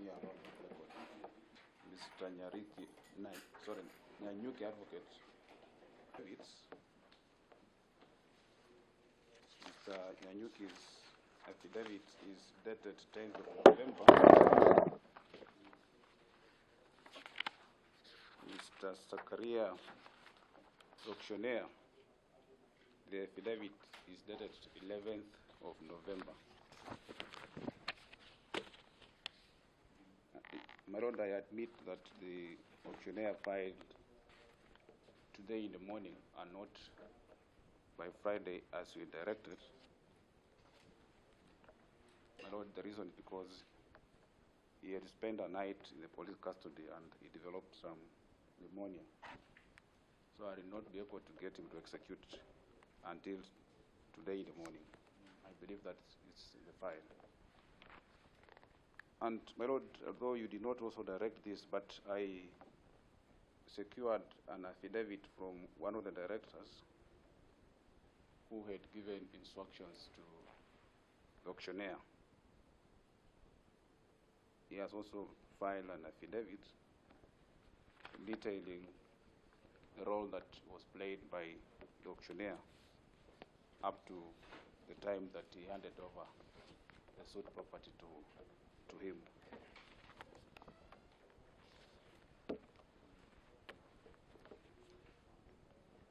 Yeah, roll record. Mr. Nyanyuki Advocate. It's Mr. Nyanyuki's affidavit is dated 10th of November. Mr. Zakaria Auctioneer, the affidavit is dated 11th of November. My Lord, I admit that the auctioneer filed today in the morning and not by Friday as we directed. My Lord, the reason is because he had spent a night in the police custody and he developed some pneumonia. So I did not be able to get him to execute until today in the morning. I believe that it's in the file. And my Lord, although you did not also direct this, but I secured an affidavit from one of the directors who had given instructions to the auctioneer. He has also filed an affidavit detailing the role that was played by the auctioneer up to the time that he handed over the suit property to him.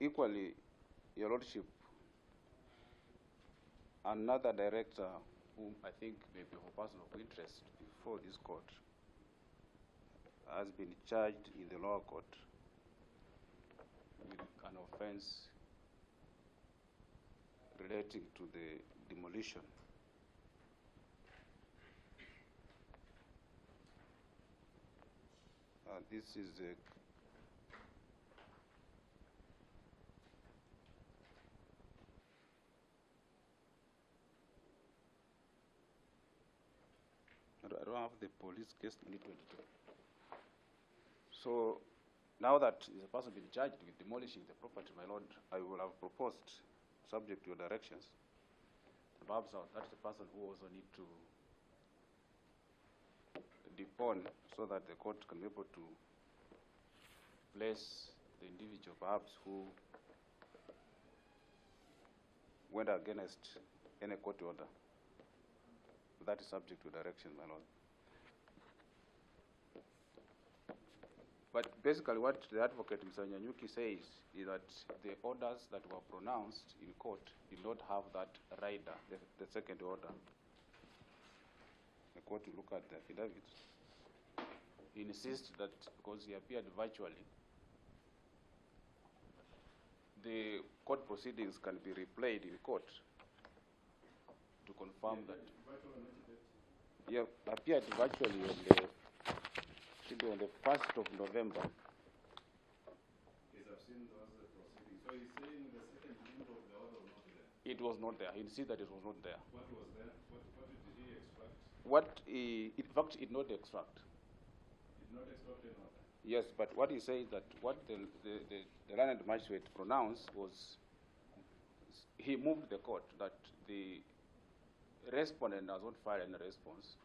Equally, Your Lordship, another director whom I think may be of a person of interest before this court has been charged in the lower court with an offense relating to the demolition. This is a I don't have the police case 2022. So now that the person been charged with demolishing the property, my Lord, I will have proposed, subject to your directions, perhaps that's the person who also need to depone so that the court can be able to place the individual perhaps who went against any court order. That is subject to direction, my Lord. But basically what the advocate, Mr. Nyanyuki, says is that the orders that were pronounced in court did not have that rider, the second order. The court will look at the affidavit. He insists that because he appeared virtually, the court proceedings can be replayed in court to confirm that. Yeah, appeared virtually on the 1st of November. Yes, I've seen those proceedings. So he's saying the second link of the order was not there? It was not there. He insists that it was not there. What was there? What did he extract? In fact, it not extract. Did not extract an order? Yes, but what he says that what the learned magistrate pronounced was, he moved the court that the respondent has not filed any response,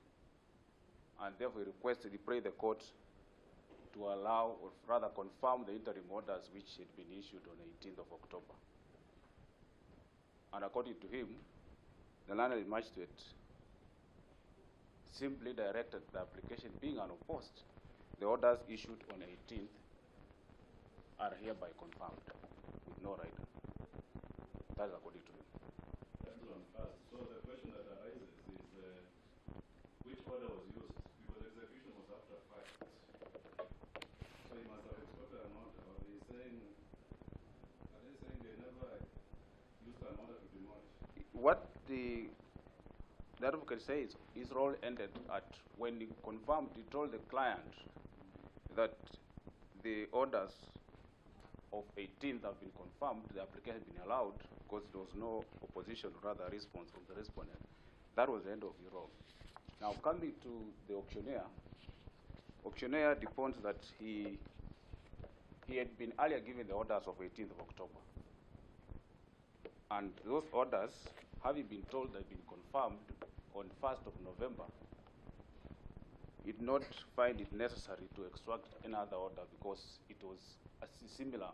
and therefore he requested, he prayed the court to allow, or rather confirm, the interim orders which had been issued on the 18th of October. And according to him, the learned magistrate simply directed the application being unopposed. The orders issued on the 18th are hereby confirmed with no rider. That is according to him. That is one first. So the question that arises is which order was used? Because execution was after fact. So he must have extracted an order. Or are they saying they never used an order to demolish? What the advocate says, his role ended at when he confirmed, he told the client that the orders of 18th have been confirmed, the application has been allowed because there was no opposition, rather response from the respondent. That was the end of the role. Now coming to the auctioneer deposed that he had been earlier given the orders of 18th of October. And those orders, having been told, they've been confirmed on 1st of November, he did not find it necessary to extract any other order because it was a similar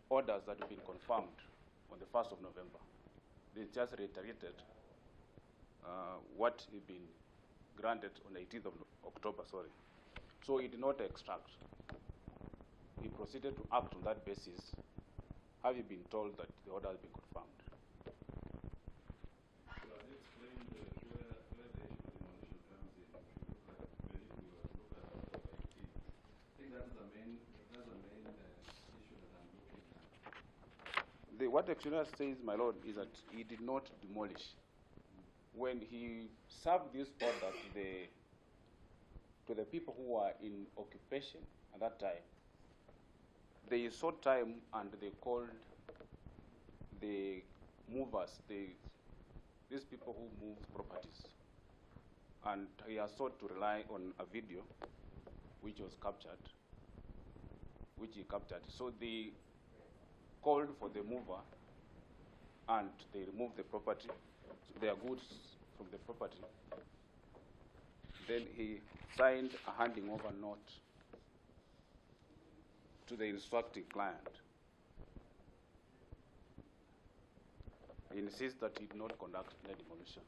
orders that have been confirmed on the 1st of November. They just reiterated what had been granted on the 18th of October, sorry. So he did not extract. He proceeded to act on that basis, having been told that the order has been confirmed. So as you explained where the issue of demolition comes in, if you look at Article 18, I think that's the main issue that I'm looking at. What the auctioneer says, my lord, is that he did not demolish. When he served this order to the people who were in occupation at that time, they sought time and they called the movers, these people who move properties. And he has sought to rely on a video which was captured, which he captured. So they called for the mover and they removed the property, their goods from the property. Then he signed a handing over note to the instructing client. He insists that he did not conduct any demolition.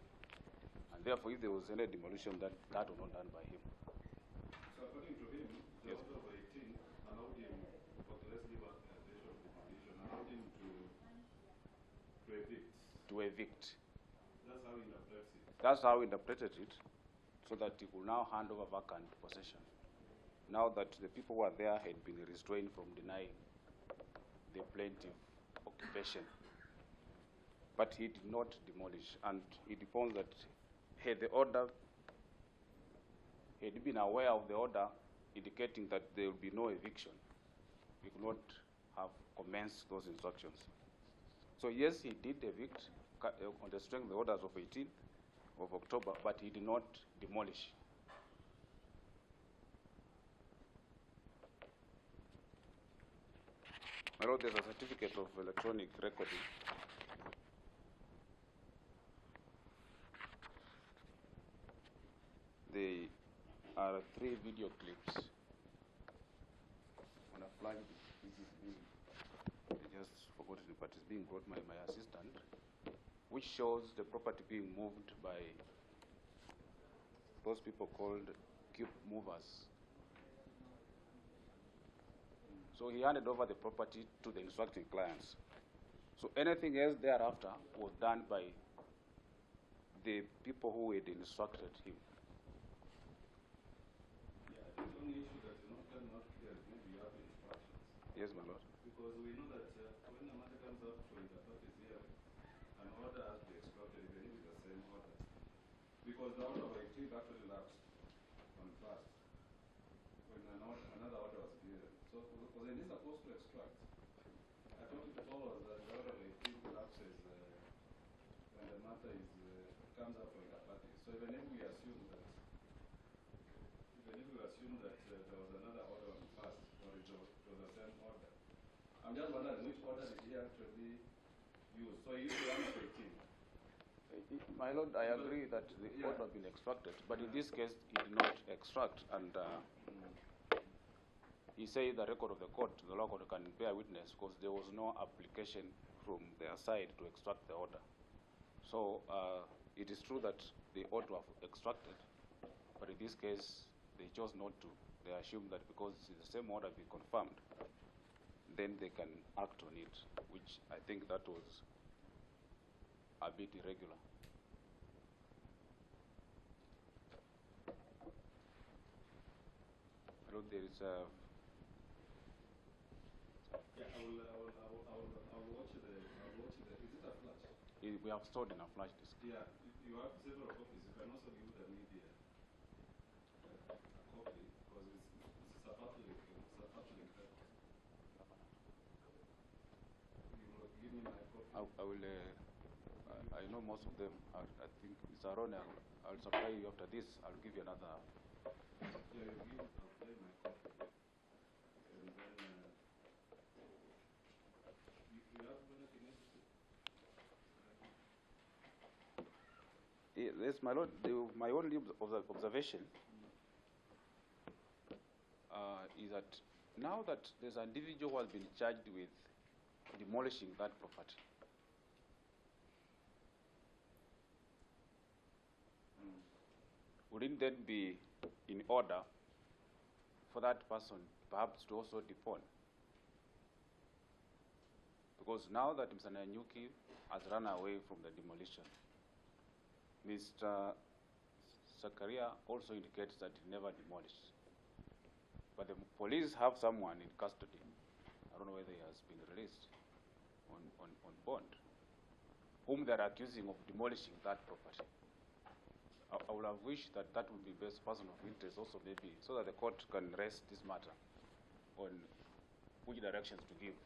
And therefore, if there was any demolition, that was not done by him. So according to him, the Yes. order of 18 allowed him, okay, let's leave out the issue of demolition, allowed him to evict. To evict. That's how he interprets it. That's how he interpreted it, so that he could now hand over vacant possession. Now that the people who were there had been restrained from denying the plaintiff occupation. But he did not demolish, and it depends that had the order, had he been aware of the order indicating that there will be no eviction, he could not have commenced those instructions. So yes, he did evict on the strength of the orders of 18th of October, but he did not demolish. I wrote there's a certificate of electronic recording. There are 3 video clips on a flash. This is being, I just forgot it, but it's being brought by my assistant, which shows the property being moved by those people called cube movers. So he handed over the property to the instructing clients. So anything else thereafter was done by the people who had instructed him. Yeah, the only issue that is not clear is maybe you have instructions. Yes, my lord. Because we know that when a matter comes up for inter-parties hearing, an order has to be extracted even if it's the same order. Because the order of 18 actually lapsed on first when another order was given. So was he supposed to extract? I thought it follows that the order of 18 lapses when the matter is comes up for inter-parties. So even if we assume that there was another order on first, or it was the same order, I'm just wondering which order did he actually use? So he used the one of 18. My lord, I agree that the order had been extracted, but in this case, he did not extract, and he said the record of the court, the law court can bear witness, because there was no application from their side to extract the order. So it is true that they ought to have extracted, but in this case, they chose not to. They assumed that because it's the same order being confirmed, then they can act on it, which I think that was a bit irregular. Hello, there is a. Yeah, I will watch the. Is it a flash? We have stored in a flash disk. Yeah, you have several copies. You can also give the media a copy because it's a public record. You will give me my copy. I will. I know most of them. I think Mr. Aaron, I'll supply you after this. I'll give you another. Yeah, I'll play my copy. And then you have anything else to say? Yes, my lord. My only observation is that now that there's an individual who has been charged with demolishing that property, wouldn't that be in order for that person perhaps to also depone? Because now that Mr. Nanyuki has run away from the demolition, Mr. Zakaria also indicates that he never demolished. But the police have someone in custody. I don't know whether he has been released on bond, whom they're accusing of demolishing that property. I would have wished that that would be best person of interest also, maybe, so that the court can rest this matter on which directions to give,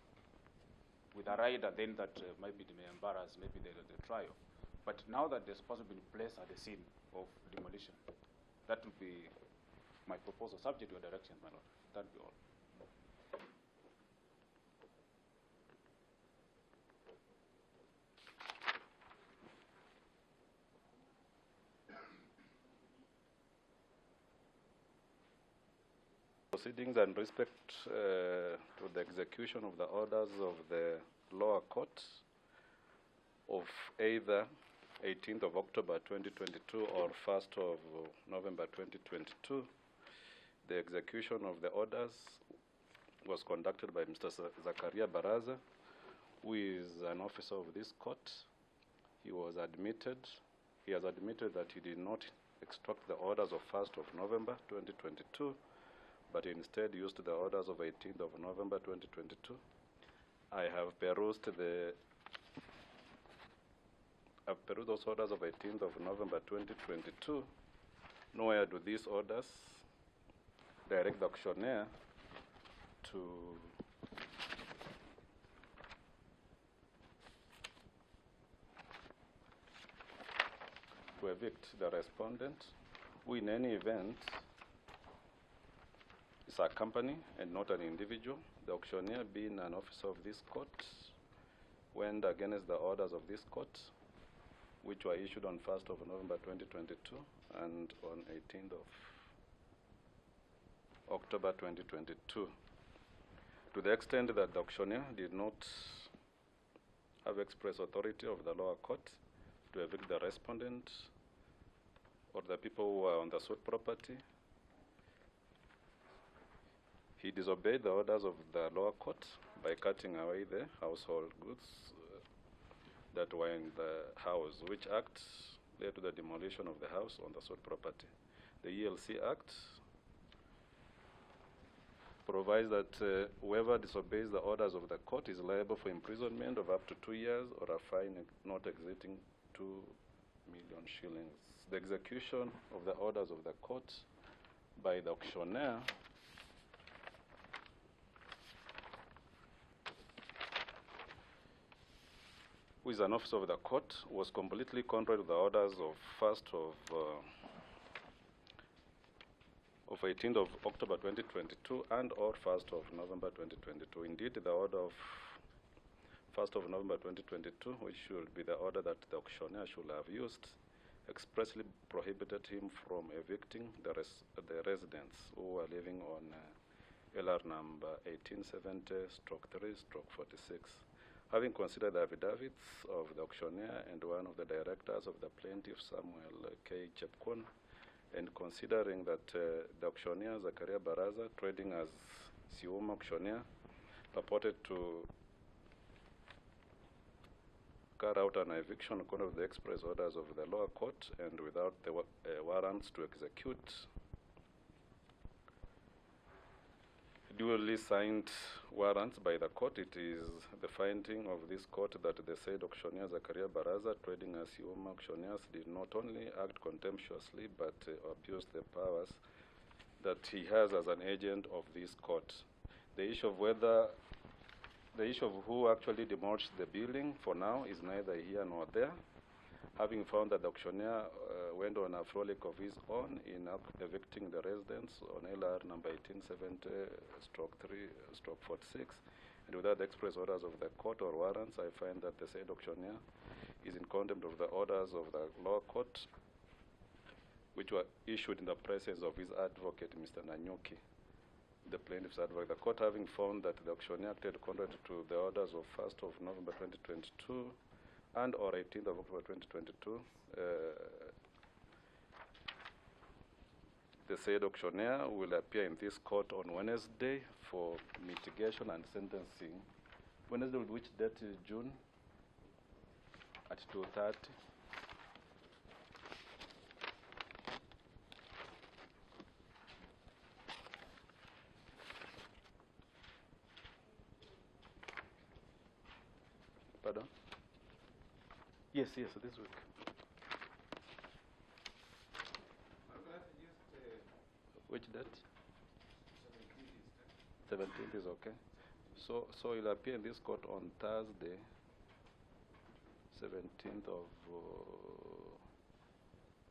with a rider then that maybe they may embarrass maybe the trial. But now that there's person been placed at the scene of demolition, that would be my proposal, subject to your directions, my lord. That would be all. Proceedings and respect to the execution of the orders of the lower court of either 18th of October 2022 or 1st of November 2022. The execution of the orders was conducted by Mr. Zakaria Baraza, who is an officer of this court. He has admitted that he did not extract the orders of 1st of November 2022, but instead used the orders of 18th of November 2022. I have perused those orders of 18th of November 2022. Nowhere do these orders direct the auctioneer to evict the respondent, who in any event is a company and not an individual. The auctioneer, being an officer of this court, went against the orders of this court, which were issued on 1st of November 2022 and on 18th of October 2022. To the extent that the auctioneer did not have express authority of the lower court to evict the respondent or the people who were on the suit property, he disobeyed the orders of the lower court by cutting away the household goods that were in the house, which act led to the demolition of the house on the suit property. The ELC Act provides that whoever disobeys the orders of the court is liable for imprisonment of up to 2 years or a fine not exceeding 2 million shillings. The execution of the orders of the court by the auctioneer who is an officer of the court was completely contrary to the orders of 18th of October 2022 and or 1st of November 2022. Indeed, the order of 1st of November 2022, which should be the order that the auctioneer should have used, expressly prohibited him from evicting the residents who were living on LR number 1870/3/46. Having considered the affidavits of the auctioneer and one of the directors of the plaintiff, Samuel K. Chepkwon, and considering that the auctioneer, Zakaria Baraza, trading as Siuma auctioneer, purported to carry out an eviction according to the express orders of the lower court and without the warrants to execute, duly signed warrants by the court, it is the finding of this court that the said auctioneer Zakaria Baraza, trading as Siuma auctioneers, did not only act contemptuously but abused the powers that he has as an agent of this court. The issue of who actually demolished the building for now is neither here nor there. Having found that the auctioneer went on a frolic of his own in evicting the residents on LR number 1870/3/46, and without the express orders of the court or warrants, I find that the said auctioneer is in contempt of the orders of the lower court, which were issued in the presence of his advocate, Mr. Nanyuki. the plaintiff's advocate. The court having found that the auctioneer acted contrary to the orders of 1st of November 2022 and or 18th of October 2022, the said auctioneer will appear in this court on Wednesday for mitigation and sentencing. Wednesday, which date is June? At 2:30. Pardon? Yes, this week. Which date? 17th is okay. So you'll appear in this court on Thursday, 17th of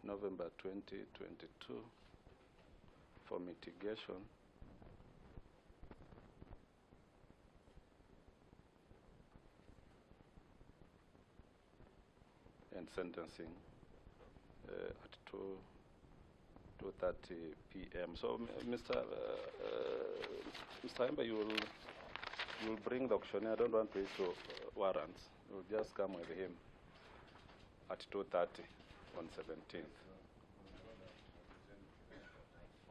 November 2022 for mitigation and sentencing at 2:30 p.m. So, Mr. Hemba, you will bring the auctioneer. I don't want to issue warrants. You'll just come with him at 2:30 on 17th.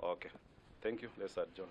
Okay. Thank you. Let's adjourn.